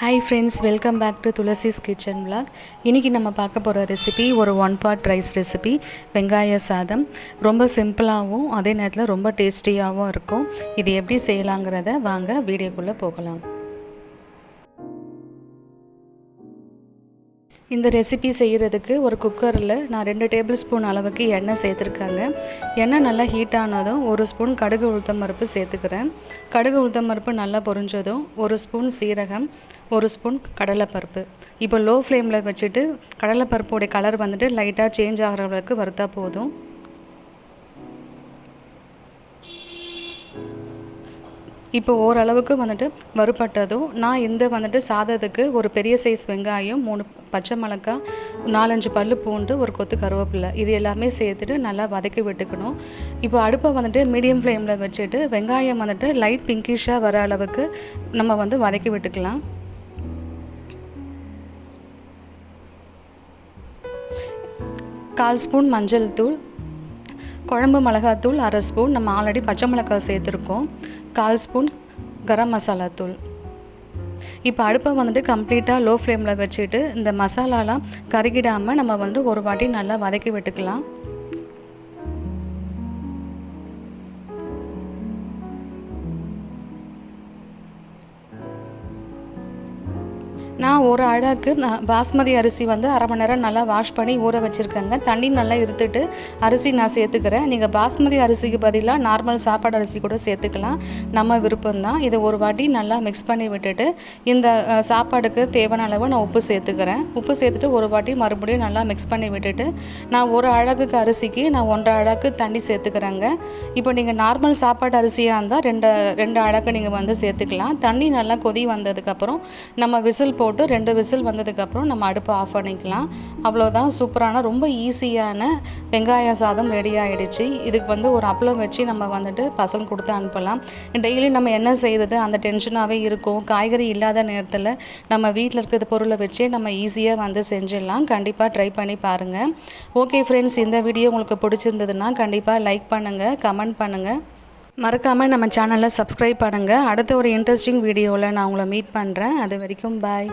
Hi friends, welcome back to Tulasi's Kitchen Vlog. இன்னைக்கு நம்ம பார்க்க போற ரெசிபி ஒரு 1 pot ரைஸ் ரெசிபி. வெங்காய சாதம் ரொம்ப சிம்பிளாகவும் அதே நேரத்தில் ரொம்ப டேஸ்டியாகவும் இருக்கும். இது எப்படி செய்யலாம்ங்கறத வாங்க வீடியோக்குள்ள போகலாம். இந்த ரெசிபி செய்யிறதுக்கு ஒரு குக்கரில் நான் 2 டேபிள் ஸ்பூன் அளவுக்கு எண்ணெய் சேர்த்துருக்காங்க. எண்ணெய் நல்லா ஹீட் ஆனதும் 1 ஸ்பூன் கடுகு உளுத்தம் பருப்பு சேர்த்துக்கிறேன். கடுகு உளுத்தம் பருப்பு நல்லா பொரிஞ்சதும் 1 ஸ்பூன் சீரகம், 1 ஸ்பூன் கடலைப்பருப்பு. இப்போ லோ ஃப்ளேமில் வச்சுட்டு கடலைப்பருப்போடைய கலர் வந்துட்டு லைட்டாக சேஞ்ச் ஆகிற அளவுக்கு வறுத்தா போதும். இப்போ ஓரளவுக்கு வந்துட்டு வறுபட்டதும் நான் இந்த வந்துட்டு சாதத்துக்கு ஒரு பெரிய சைஸ் வெங்காயம், 3 பச்சை மிளகாய், 4-5 பல்லு பூண்டு, ஒரு கொத்து கருவேப்பிலை இது எல்லாமே சேர்த்துட்டு நல்லா வதக்கி விட்டுக்கணும். இப்போ அடுப்பை வந்துட்டு மீடியம் ஃப்ளேமில் வச்சுட்டு வெங்காயம் வந்துட்டு லைட் பிங்கிஷாக வர அளவுக்கு நம்ம வந்து வதக்கி விட்டுக்கலாம். கால் ஸ்பூன் மஞ்சள் தூள், குழம்பு மிளகாத்தூள் அரை ஸ்பூன், நம்ம ஆல்ரெடி பச்சை மிளகாய் சேர்த்துருக்கோம், 1/4 ஸ்பூன் கரம் மசாலா தூள். இப்போ அடுப்பை வந்துட்டு கம்ப்ளீட்டாக லோ ஃப்ளேமில் வச்சுட்டு இந்த மசாலாலாம் கருகிடாமல் நம்ம வந்துட்டு ஒரு வாட்டி நல்லா வதக்கி விட்டுக்கலாம். நான் ஒரு அழகுக்கு பாஸ்மதி அரிசி வந்து அரை மணி நேரம் நல்லா வாஷ் பண்ணி ஊற வச்சுருக்கேங்க. தண்ணி நல்லா இருத்துட்டு அரிசி நான் சேர்த்துக்கிறேன். நீங்கள் பாஸ்மதி அரிசிக்கு பதிலாக நார்மல் சாப்பாடு அரிசி கூட சேர்த்துக்கலாம், நம்ம விருப்பம்தான். இதை ஒரு வாட்டி நல்லா மிக்ஸ் பண்ணி விட்டுட்டு இந்த சாப்பாடுக்கு தேவையான அளவு நான் உப்பு சேர்த்துக்கிறேன். உப்பு சேர்த்துட்டு ஒரு வாட்டி மறுபடியும் நல்லா மிக்ஸ் பண்ணி விட்டுட்டு நான் ஒரு அழகுக்கு அரிசிக்கு நான் 1.5 அழகு தண்ணி சேர்த்துக்கிறேங்க. இப்போ நீங்கள் நார்மல் சாப்பாடு அரிசியாக இருந்தால் 2 அழகு நீங்கள் வந்து சேர்த்துக்கலாம். தண்ணி நல்லா கொதி வந்ததுக்கப்புறம் நம்ம விசில் போட்டு 2 விசில் வந்ததுக்கப்புறம் நம்ம அடுப்பை ஆஃப் பண்ணிக்கலாம். அவ்வளோதான், சூப்பரான ரொம்ப ஈஸியான வெங்காய சாதம் ரெடி ஆகிடுச்சு. இதுக்கு வந்து ஒரு அப்பளம் வச்சு நம்ம வந்துட்டு பசங்க கொடுத்து அனுப்பலாம். டெய்லி நம்ம என்ன செய்கிறது அந்த டென்ஷனாகவே இருக்கும். காய்கறி இல்லாத நேரத்தில் நம்ம வீட்டில் இருக்கிற பொருளை வச்சே நம்ம ஈஸியாக வந்து செஞ்சிடலாம். கண்டிப்பாக ட்ரை பண்ணி பாருங்கள். ஓகே ஃப்ரெண்ட்ஸ், இந்த வீடியோ உங்களுக்கு பிடிச்சிருந்ததுன்னா கண்டிப்பாக லைக் பண்ணுங்கள், கமெண்ட் பண்ணுங்கள், மறக்காமல் நம்ம சேனலை சப்ஸ்கிரைப் பண்ணுங்கள். அடுத்த ஒரு இன்ட்ரெஸ்டிங் வீடியோவில் நான் உங்களை மீட் பண்ணுறேன். அது வரைக்கும் பாய்.